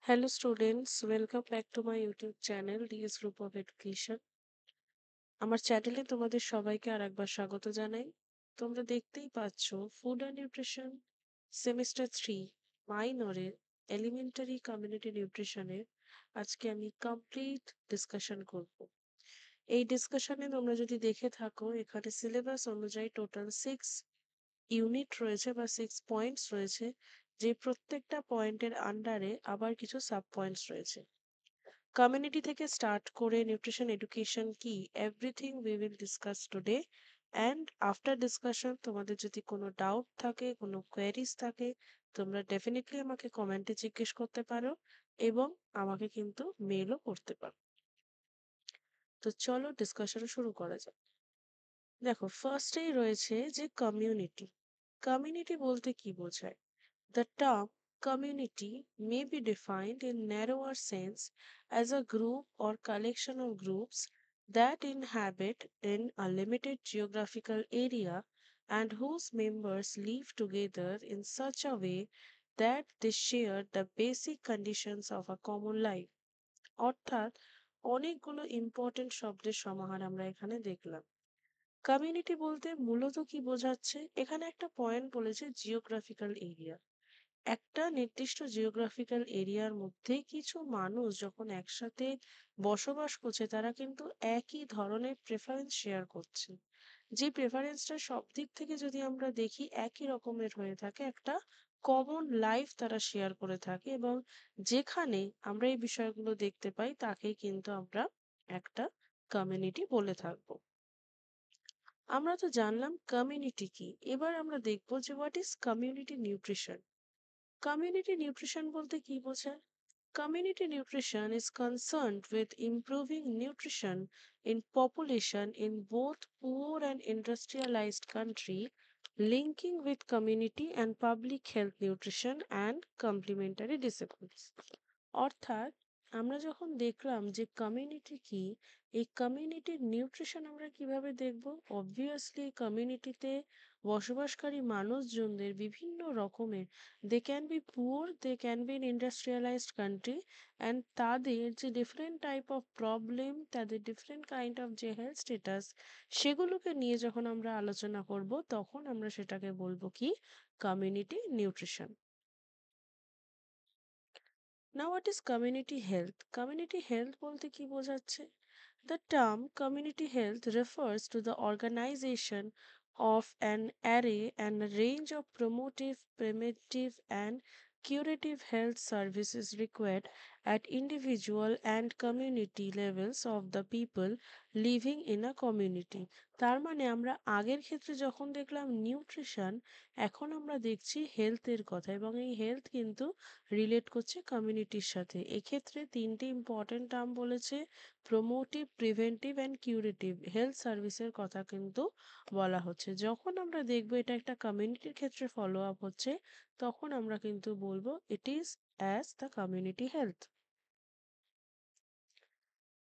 Hello students, welcome back to my YouTube channel DS Group of Education. আমার চ্যানেলে তোমাদের সবাইকে আরেকবার স্বাগত জানাই। তোমরা দেখতেই পাচ্ছ ফুড অ্যান্ড নিউট্রিশন সেমিস্টার 3 মাইনরের এলিমেন্টারি কমিউনিটি নিউট্রিশনের আজকে আমি কমপ্লিট ডিসকাশন করব। এই ডিসকাশনে তোমরা যদি দেখে থাকো এখানে সিলেবাস অনুযায়ী টোটাল 6 ইউনিট রয়েছে বা 6 পয়েন্টস রয়েছে, যে প্রত্যেকটা পয়েন্টের আন্ডারে আবার কিছু সাব পয়েন্টস রয়েছে। কমিউনিটি থেকে স্টার্ট করে নিউট্রিশন এডুকেশন কি everything we will discuss today. And after discussion তোমাদের যদি কোনো ডাউট থাকে, কোনো কোয়েরিজ থাকে, তোমরা ডেফিনেটলি আমাকে কমেন্টে জিজ্ঞেস করতে পারো এবং আমাকে কিন্তু মেলও করতে পারো। তো চলো ডিসকাশন শুরু করা যাক। দেখো, ফার্স্টেই রয়েছে যে কমিউনিটি। কমিউনিটি বলতে কি বোঝায়? The term community may be defined in narrower sense as a group or collection of groups that inhabit in a limited geographical area and whose members live together in such a way that they share the basic conditions of a common life. অর্থাৎ অনেকগুলো important শব্দের সমাহার আমরা এখানে দেখলাম। Community বলতে মূলত কি বোঝাচ্ছে? এখানে একটা পয়েন্ট বলেছে জিওগ্রাফিক্যাল এরিয়া। একটা নির্দিষ্ট জিওগ্রাফিক্যাল এরিয়ার মধ্যে কিছু মানুষ যখন একসাথে বসবাস করছে তারা কিন্তু একই ধরনের প্রেফারেন্স শেয়ার করছে। যে প্রেফারেন্সটা সব দিক থেকে যদি আমরা দেখি একই রকমের হয়ে থাকে, একটা কমন লাইফ তারা শেয়ার করে থাকে এবং যেখানে আমরা এই বিষয়গুলো দেখতে পাই তাকেই কিন্তু আমরা একটা কমিউনিটি বলে থাকবো। আমরা তো জানলাম কমিউনিটি কি, এবার আমরা দেখবো যে what is community nutrition. Community nutrition বলতে কি বোঝায়? Community nutrition is concerned with improving nutrition in population in both poor and industrialized country, linking with community and public health nutrition and complementary disciplines. অর্থাৎ আমরা যখন দেখলাম যে community কি, এই কমিউনিটির নিউট্রিশন আমরা কিভাবে দেখব? অবভিয়াসলি এই কমিউনিটিতে বসবাসকারী মানুষজনদের বিভিন্ন রকমের, they can be poor, they can be in industrialised country, and তাদের যে ডিফারেন্ট টাইপ অফ প্রবলেম, তাদের ডিফারেন্ট কাইন্ড অফ যে হেলথ স্টেটাস, সেগুলোকে নিয়ে যখন আমরা আলোচনা করব তখন আমরা সেটাকে বলবো কি? Community nutrition. Now, what is community health? Community health বলতে কি বোঝাচ্ছে? The term community health refers to the organization of an array and a range of promotive, preventive, and curative health services required at individual and community levels of the people living in a community. তার মানে আমরা আগের ক্ষেত্রে যখন দেখলাম nutrition, এখন আমরা দেখছি হেলথের কথা এবং এই হেলথ কিন্তু রিলেট করছে কমিউনিটির সাথে। এক্ষেত্রে তিনটে ইম্পর্টেন্ট টার্ম বলেছে, প্রমোটিভ, প্রিভেন্টিভ অ্যান্ড কিউরেটিভ হেলথ সার্ভিসের কথা কিন্তু বলা হচ্ছে। যখন আমরা দেখব এটা একটা কমিউনিটির ক্ষেত্রে ফলো আপ হচ্ছে, তখন আমরা কিন্তু বলবো it is as the community health.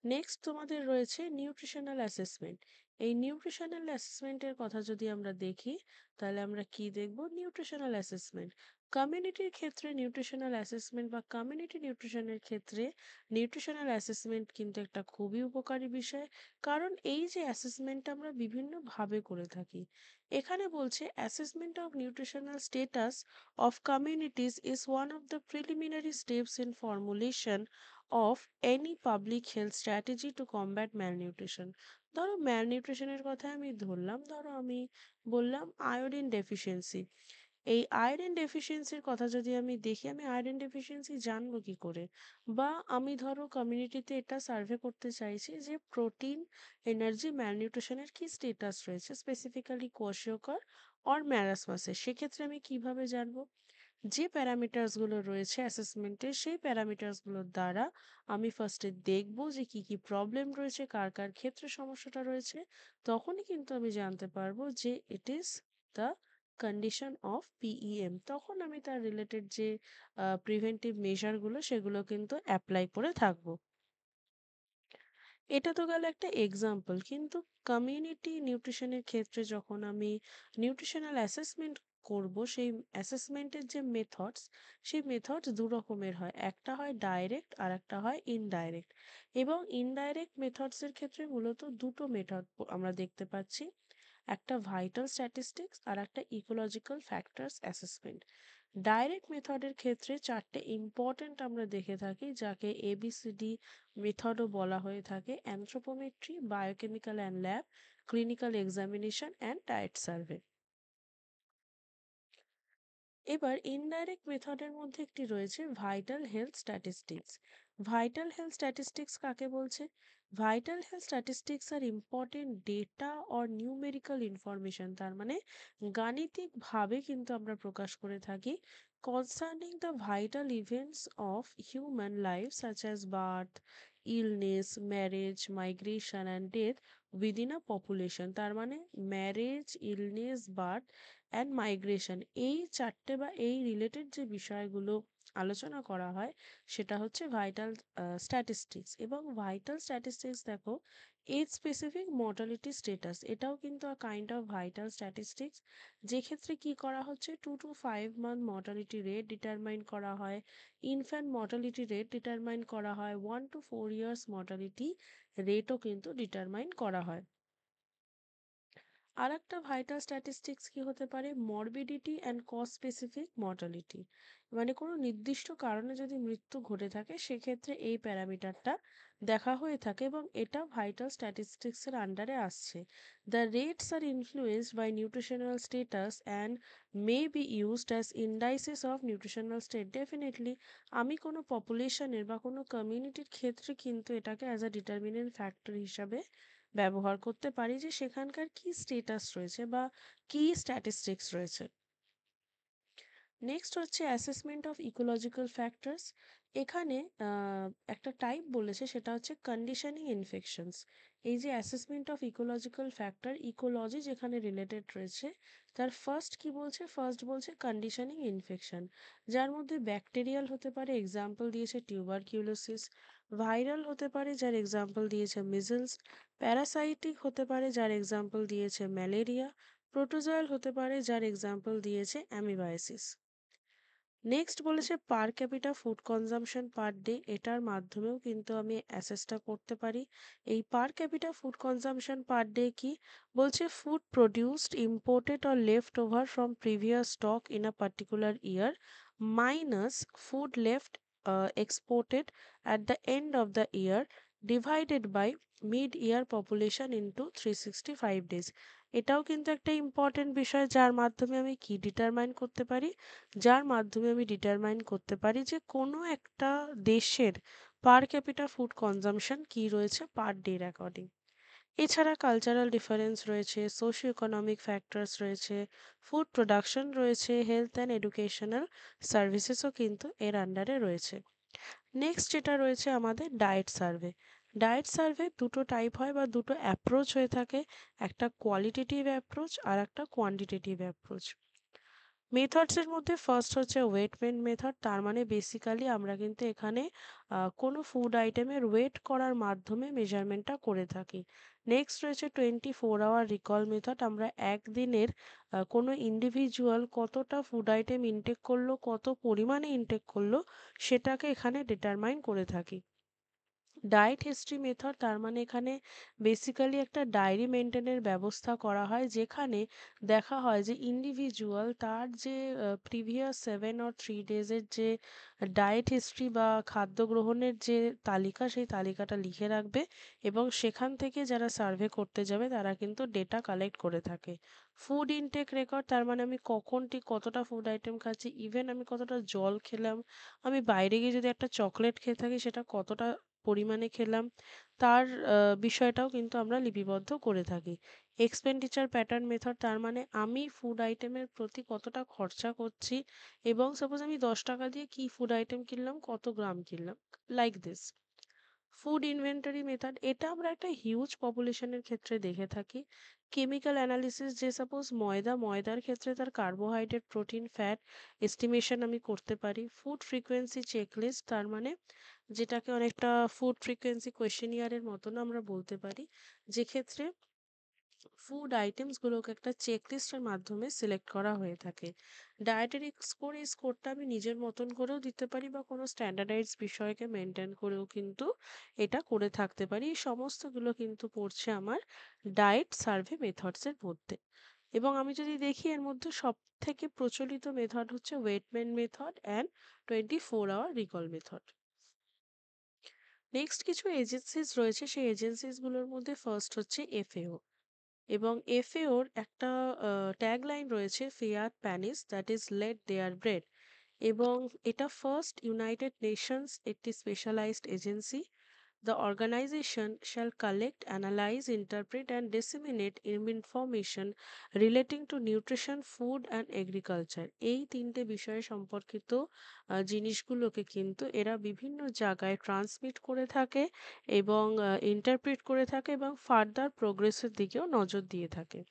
Next তোমাদের রয়েছে নিউট্রিশনাল অ্যাসেসমেন্ট। এই নিউট্রিশনাল অ্যাসেসমেন্টের কথা যদি আমরা দেখি তাহলে আমরা কি দেখব? নিউট্রিশনাল অ্যাসেসমেন্ট কমিউনিটির ক্ষেত্রে, নিউট্রিশনাল অ্যাসেসমেন্ট বা কমিউনিটি নিউট্রিশনের ক্ষেত্রে নিউট্রিশনাল অ্যাসেসমেন্ট কিন্তু একটা খুবই উপকারী বিষয়। কারণ এই যে অ্যাসেসমেন্টটা আমরা বিভিন্নভাবে করে থাকি, এখানে বলছে assessment of nutritional status of communities is one of the preliminary steps in formulation of any public health strategy to combat malnutrition. ধরো ম্যালনিউট্রিশনের কথা আমি ধরলাম, ধরো আমি বললাম আয়োডিন ডেফিসিয়েন্সি। এই আয়রন ডেফিসিয়েন্সির কথা যদি আমি দেখি, আমি আয়রন ডেফিসিয়েন্সি জানবো কি করে? বা আমি ধরো কমিউনিটিতে এটা সার্ভে করতে চাইছি যে প্রোটিন, এনার্জি, ম্যালনিউট্রিশনের কি স্টেটাস রয়েছে স্পেসিফিক্যালি কোয়াশিওকর অর ম্যারাসমাসে, সেক্ষেত্রে আমি কিভাবে জানবো? যে প্যারামিটার্সগুলো রয়েছে অ্যাসেসমেন্টের, সেই প্যারামিটার্সগুলোর দ্বারা আমি ফার্স্টে দেখব যে কি কি প্রবলেম রয়েছে, কার কার ক্ষেত্রে সমস্যাটা রয়েছে, তখনই কিন্তু আমি জানতে পারবো যে it is the condition of PEM. তখন আমি তার রিলেটেড যে প্রিভেন্টিভ মেজারগুলো সেগুলো কিন্তু অ্যাপ্লাই করে থাকবো। এটা তো গেল একটা এক্সাম্পল, কিন্তু কমিউনিটি নিউট্রিশনের ক্ষেত্রে যখন আমি নিউট্রিশনাল অ্যাসেসমেন্ট করব সেই অ্যাসেসমেন্টের যে মেথডস, সেই মেথডস দু রকমের হয়, একটা হয় ডাইরেক্ট আর একটা হয় ইনডাইরেক্ট। এবং ইনডাইরেক্ট মেথডসের ক্ষেত্রে মূলত দুটো মেথড আমরা দেখতে পাচ্ছি, একটা ভাইটাল স্ট্যাটিস্টিক্স আর একটা ইকোলজিক্যাল ফ্যাক্টরস অ্যাসেসমেন্ট। ডাইরেক্ট মেথডের ক্ষেত্রে চারটে ইম্পর্ট্যান্ট আমরা দেখে থাকি, যাকে এবিসিডি মেথডও বলা হয়ে থাকে: anthropometry, biochemical and lab, clinical examination and diet survey. এবার ইনডাইরেক্ট মেথডের মধ্যে একটি রয়েছে vital health statistics. Vital health statistics কাকে বলছে? Vital health statistics are important data or numerical information, তার মানে গাণিতিকভাবে কিন্তু আমরা প্রকাশ করে থাকি, concerning the vital events of human life such as birth, illness, marriage, migration and death within a population. তার মানে marriage, illness, birth and migration, এই চারটে বা এই রিলেটেড যে বিষয়গুলো আলোচনা করা হয় সেটা হচ্ছে ভাইটাল স্ট্যাটিস্টিক্স। এবং ভাইটাল স্ট্যাটিস্টিক্স দেখো, এজ স্পেসিফিক মর্টালিটি স্টেটাস, এটাও কিন্তু কাইন্ড অফ ভাইটাল স্ট্যাটিস্টিক্স। যেক্ষেত্রে কি করা হচ্ছে, 2 to 5 month mortality rate determine করা হয়, ইনফ্যান্ট মর্টালিটি রেট ডিটারমাইন করা হয়, 1 to 4 years মর্টালিটি রেটও কিন্তু ডিটারমাইন করা হয়। আর একটা ভাইটাল স্ট্যাটিস্টিক্স কি হতে পারে, morbidity and cause specific mortality, মানে কোনো নির্দিষ্ট কারণে যদি মৃত্যু ঘটে থাকে সেক্ষেত্রে এই প্যারামিটারটা দেখা হয়ে থাকে এবং এটা ভাইটাল স্ট্যাটিস্টিক্সের আন্ডারে আসছে। The rates are influenced by nutritional status and may be used as indices of nutritional state. Definitely আমি কোনো পপুলেশনের বা কোনো কমিউনিটির ক্ষেত্রে কিন্তু এটাকে অ্যাজ আ ডিটারমিনেন্ট ফ্যাক্টর হিসাবে ব্যবহার করতে পারি, যে সেখানকার কি স্টেটাস রয়েছে বা কি স্ট্যাটিস্টিক্স রয়েছে। নেক্সট হচ্ছে অ্যাসেসমেন্ট অফ ইকোলজিক্যাল ফ্যাক্টরস। এখানে একটা টাইপ বলেছে, সেটা হচ্ছে কন্ডিশনিং ইনফেকশনস। এই যে assessment of ecological factor, ecology যেখানে রিলেটেড রয়েছে, তার ফার্স্ট কি বলছে, ফার্স্ট বলছে কন্ডিশনিং ইনফেকশন, যার মধ্যে ব্যাকটেরিয়াল হতে পারে, এক্সাম্পল দিয়েছে টিউবারকিউলোসিস; ভাইরাল হতে পারে, যার এক্সাম্পল দিয়েছে মিজলস; প্যারাসাইটিক হতে পারে, যার এক্সাম্পল দিয়েছে ম্যালেরিয়া; প্রোটোজয়াল হতে পারে, যার এক্সাম্পল দিয়েছে অ্যামিবায়োসিস। নেক্সট বলেছে per capita food consumption per day, এটার মাধ্যমেও কিন্তু আমি অ্যাসেসটা করতে পারি। এই per capita food consumption per day কি বলছে, food produced, imported or left over from previous stock in a particular year minus food left exported at the end of the year divided by mid year population into 365 days। এটাও কিন্তু একটা important বিষয়, যার মাধ্যমে আমি কি determine করতে পারি, যার মাধ্যমে আমি ডিটারমাইন করতে পারি যে কোনো একটা দেশের পার ক্যাপিটা ফুড কনজাম্পশন কি রয়েছে পার ডের অ্যাকর্ডিং। এছাড়া কালচারাল ডিফারেন্স রয়েছে, সোশিও ইকোনমিক ফ্যাক্টরস রয়েছে, ফুড প্রোডাকশন রয়েছে, হেলথ অ্যান্ড এডুকেশনাল সার্ভিসেসও কিন্তু এর আন্ডারে রয়েছে। নেক্সট যেটা রয়েছে আমাদের ডায়েট সার্ভে। ডায়েট সার্ভে দুটো টাইপ হয় বা দুটো অ্যাপ্রোচ হয়ে থাকে, একটা কোয়ালিটেটিভ অ্যাপ্রোচ আর একটা কোয়ান্টিটেটিভ অ্যাপ্রোচ। মেথডসের মধ্যে ফার্স্ট হচ্ছে ওয়েটমেন্ট মেথড, তার মানে বেসিক্যালি আমরা কিন্তু এখানে কোনো ফুড আইটেমের ওয়েট করার মাধ্যমে মেজারমেন্টটা করে থাকি। নেক্সট রয়েছে 24 আওয়ার রিকল মেথড, আমরা একদিনের কোনো ইন্ডিভিজুয়াল কতটা ফুড আইটেম ইনটেক করলো, কত পরিমাণে ইনটেক করলো, সেটাকে এখানে ডিটারমাইন করে থাকি। ডায়েট হিস্ট্রি মেথড, তার মানে এখানে বেসিক্যালি একটা ডায়েরি মেনটেনের ব্যবস্থা করা হয়, যেখানে দেখা হয় যে ইন্ডিভিজুয়াল তার যে প্রিভিয়াস 7 or 3 ডেজের যে ডায়েট হিস্ট্রি বা খাদ্য গ্রহণের যে তালিকা, সেই তালিকাটা লিখে রাখবে এবং সেখান থেকে যারা সার্ভে করতে যাবে তারা কিন্তু ডেটা কালেক্ট করে থাকে। ফুড ইনটেক রেকর্ড, তার মানে আমি কখন ঠিক কতটা ফুড আইটেম খাচ্ছি, ইভেন আমি কতটা জল খেলাম, আমি বাইরে গিয়ে যদি একটা চকলেট খেয়ে থাকি সেটা কতটা পরিমাণে খেলাম, তার বিষয়টাও কিন্তু আমরা লিপিবদ্ধ করে থাকি। এক্সপেন্ডিচার প্যাটার্ন মেথড, তার মানে আমি ফুড আইটেমের প্রতি কতটা খরচা করছি এবং সাপোজ আমি 10 টাকা দিয়ে কি ফুড আইটেম কিনলাম, কত গ্রাম কিনলাম, like this. Food inventory method, এটা আমরা একটা হিউজ পপুলেশনের ক্ষেত্রে দেখে থাকি। কেমিক্যাল অ্যানালিসিস, যে সাপোজ ময়দার ক্ষেত্রে তার কার্বোহাইড্রেট, প্রোটিন, ফ্যাট এস্টিমেশন আমি করতে পারি। ফুড ফ্রিকোয়েন্সি চেকলিস্ট, তার মানে যেটাকে অনেকটা ফুড ফ্রিকোয়েন্সি কোয়েশ্চেনিয়ারের মতন আমরা বলতে পারি, যেক্ষেত্রে ফুড আইটেমস গুলোকে একটা চেকলিস্টের মাধ্যমে সিলেক্ট করা হয়ে থাকে। ডায়েটারি স্কোর, এই স্কোরটা আমি নিজের মতন করেও দিতে পারি বা কোনো স্ট্যান্ডার্ডাইজ বিষয়কে মেনটেন করেও কিন্তু এটা করে থাকতে পারি। এই সমস্তগুলো কিন্তু পড়ছে আমার ডায়েট সার্ভে মেথডসের মধ্যে। এবং আমি যদি দেখি এর মধ্যে সব থেকে প্রচলিত মেথড হচ্ছে ওয়েটম্যান method and 24 hour recall method. Next কিছু এজেন্সিস রয়েছে, সেই এজেন্সিস গুলোর মধ্যে ফার্স্ট হচ্ছে এফএও। এবং এফএওর একটা ট্যাগলাইন রয়েছে, fiat panis that is let there bread. এবং এটা ফার্স্ট ইউনাইটেড নেশনস একটি specialised agency. The organization shall collect, analyze, interpret, and disseminate information relating to nutrition, food, and agriculture. এই তিনটে বিষয় সম্পর্কিত জিনিসগুলোকে কিন্তু এরা বিভিন্ন জায়গায় ট্রান্সমিট করে থাকে এবং ইন্টারপ্রিট করে থাকে এবং ফার্দার প্রোগ্রেসের দিকেও নজর দিয়ে থাকে।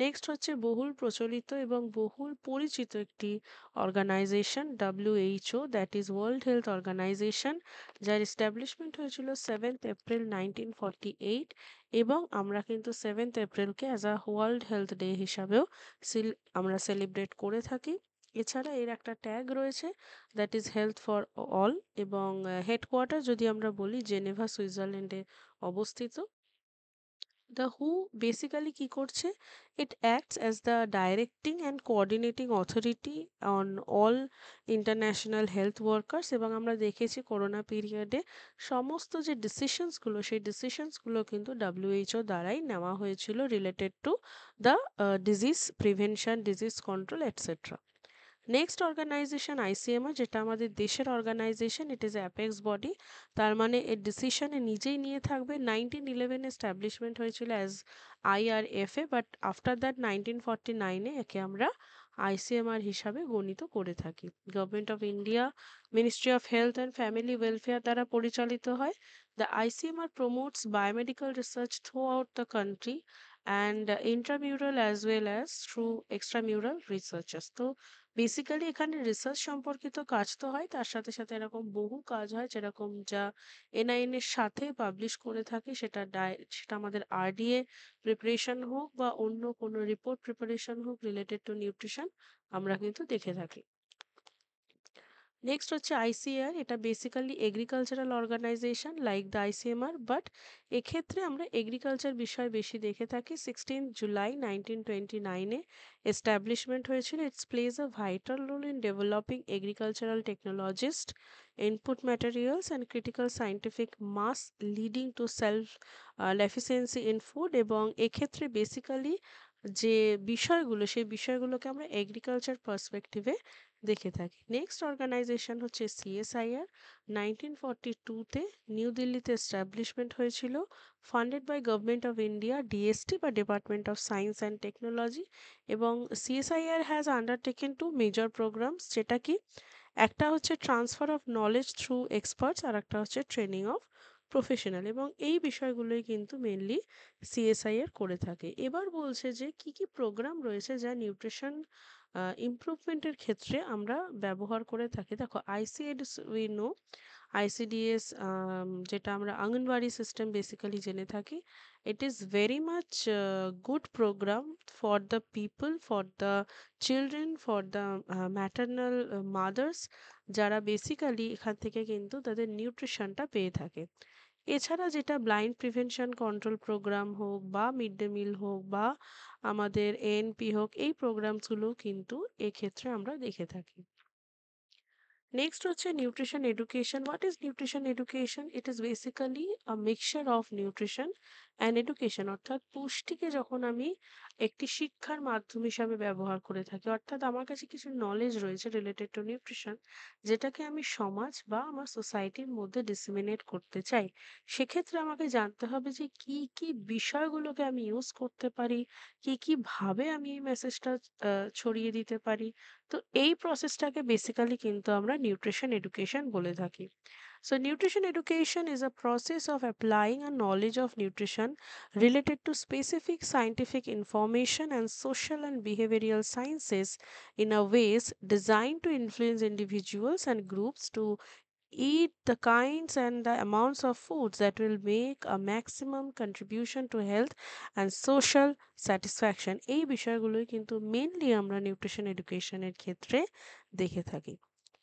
নেক্সট হচ্ছে বহুল প্রচলিত এবং বহুল পরিচিত একটি organisation, WHO, that is world health organization, যার এস্টাবলিশমেন্ট হয়েছিল 7th এপ্রিল 1948। এবং আমরা কিন্তু 7th এপ্রিলকে as a world health day হিসাবেও আমরা সেলিব্রেট করে থাকি। এছাড়া এর একটা ট্যাগ রয়েছে, that is health for all. এবং হেডকোয়ার্টার যদি আমরা বলি, জেনেভা সুইজারল্যান্ডে অবস্থিত। দ্য হু বেসিক্যালি কি করছে, ইট acts as the directing and coordinating authority on all international health workers. এবং আমরা দেখেছি করোনা পিরিয়ডে সমস্ত যে ডিসিশনসগুলো, সেই ডিসিশনসগুলো কিন্তু ডাব্লিউএইচও দ্বারাই নেওয়া হয়েছিল related to the disease prevention, disease control etcetera. Next organisation ICMR, যেটা আমাদের দেশের organisation, it is apex body. তার মানে এর ডিসিশনে নিজেই নিয়ে থাকবে। 1911 এস্টাবলিশমেন্ট হয়েছিল অ্যাজ আইআরএফএ, বাট আফটার দ্যাট 1949-এ একে আমরা আইসিএমআর হিসাবে গণিত করে থাকি। Government of India, ministry of health and family welfare দ্বারা পরিচালিত হয়। The ICMR promotes biomedical research through out the country and intramural as well as through extramural researches। তো বেসিক্যালি এখানে রিসার্চ সম্পর্কিত কাজ তো হয়, তার সাথে সাথে এরকম বহু কাজ হয়, যেরকম যা এনআইএন এর সাথে পাবলিশ করে থাকে, সেটা আমাদের আরডিএ প্রিপারেশন হোক বা অন্য কোনো রিপোর্ট প্রিপারেশন হোক রিলেটেড টু নিউট্রিশন, আমরা কিন্তু দেখে থাকি। নেক্সট হচ্ছে আইসিএআর, এটা basically agricultural organisation like the ICMR, but এক্ষেত্রে আমরা এগ্রিকালচার বিষয় বেশি দেখে থাকি। 16 জুলাই 1929-এ এস্টাবলিশমেন্ট হয়েছিল। It's plays a vital role in developing agricultural technologist, input materials and critical scientific mass leading to self efficiency in food. এবং এক্ষেত্রে বেসিক্যালি যে বিষয়গুলো, সেই বিষয়গুলোকে আমরা এগ্রিকালচার পার্সপেক্টিভে দেখে থাকি। নেক্সট অর্গানাইজেশন হচ্ছে সিএসআইআর। 1942-তে নিউ দিল্লিতে এস্টাবলিশমেন্ট হয়েছিল, funded by government of India, DST বা department of science and technology. এবং CSIR has undertaken two major programmes, যেটা কি একটা হচ্ছে transfer of knowledge through experts, আর একটা হচ্ছে ট্রেনিং অফ প্রফেশনাল। এবং এই বিষয়গুলোই কিন্তু মেনলি সিএসআইআর করে থাকে। এবার বলছে যে কি কি প্রোগ্রাম রয়েছে যা নিউট্রিশন ইমপ্রুভমেন্টের ক্ষেত্রে আমরা ব্যবহার করে থাকি। দেখো, আইসিএডিএস উই নো, আইসিডিএস যেটা আমরা অঙ্গনওয়াড়ি সিস্টেম বেসিক্যালি জেনে থাকি, it is very much good programme for the people, for the children, for the maternal mothers, যারা বেসিক্যালি এখান থেকে কিন্তু তাদের নিউট্রিশনটা পেয়ে থাকে। এছাড়া যেটা ব্লাইন্ড প্রিভেনশন কন্ট্রোল প্রোগ্রাম হোক বা মিড ডে মিল হোক বা আমাদের এএনপি হোক, এই প্রোগ্রামসগুলো কিন্তু এক্ষেত্রে আমরা দেখে থাকি। নেক্সট হচ্ছে nutrition education. What is nutrition education? It is basically a mixture of nutrition and education. অর্থাৎ পুষ্টিকে যখন আমি একটি শিক্ষার মাধ্যম হিসাবে ব্যবহার করে থাকি, অর্থাৎ আমার কাছে কিছু নলেজ রয়েছে রিলেটেড টু নিউট্রিশন, যেটাকে আমি সমাজ বা আমার সোসাইটির মধ্যে ডিসেমিনেট করতে চাই, সেক্ষেত্রে আমাকে জানতে হবে যে কি কি বিষয়গুলোকে আমি ইউজ করতে পারি, কি কি ভাবে আমি এই মেসেজটা ছড়িয়ে দিতে পারি। তো এই প্রসেসটাকে বেসিক্যালি কিন্তু আমরা নিউট্রিশন এডুকেশন বলে থাকি। So, nutrition education is a process of applying a knowledge of nutrition related to specific scientific information and social and behavioral sciences in a ways designed to influence individuals and groups to eat the kinds and the amounts of foods that will make a maximum contribution to health and social satisfaction, এই বিষয়গুলোই কিন্তু mainly আমরা nutrition এডুকেশনের ক্ষেত্রে দেখে থাকি।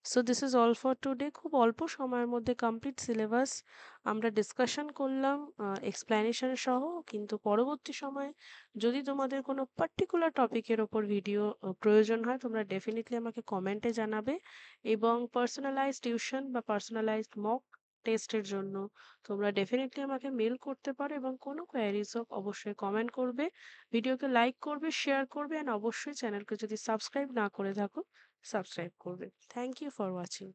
So this is all for today. খুব অল্প সময়ের মধ্যে কমপ্লিট সিলেবাস আমরা ডিসকাশন করলাম এক্সপ্ল্যানেশন সহ। কিন্তু পরবর্তী সময়ে যদি তোমাদের কোনো পার্টিকুলার টপিকের ওপর ভিডিও প্রয়োজন হয়, তোমরা ডেফিনেটলি আমাকে কমেন্টে জানাবে। এবং পার্সোনালাইজড টিউশন বা পার্সোনালাইজড মক টেস্টের জন্য তোমরা ডেফিনেটলি আমাকে মেল করতে পারো, এবং কোনো কোয়ারিজ হোক অবশ্যই কমেন্ট করবে, ভিডিওকে লাইক করবে, শেয়ার করবে, অ্যান্ড অবশ্যই চ্যানেলকে যদি সাবস্ক্রাইব না করে থাকো সাবস্ক্রাইব করবে। Thank you for watching.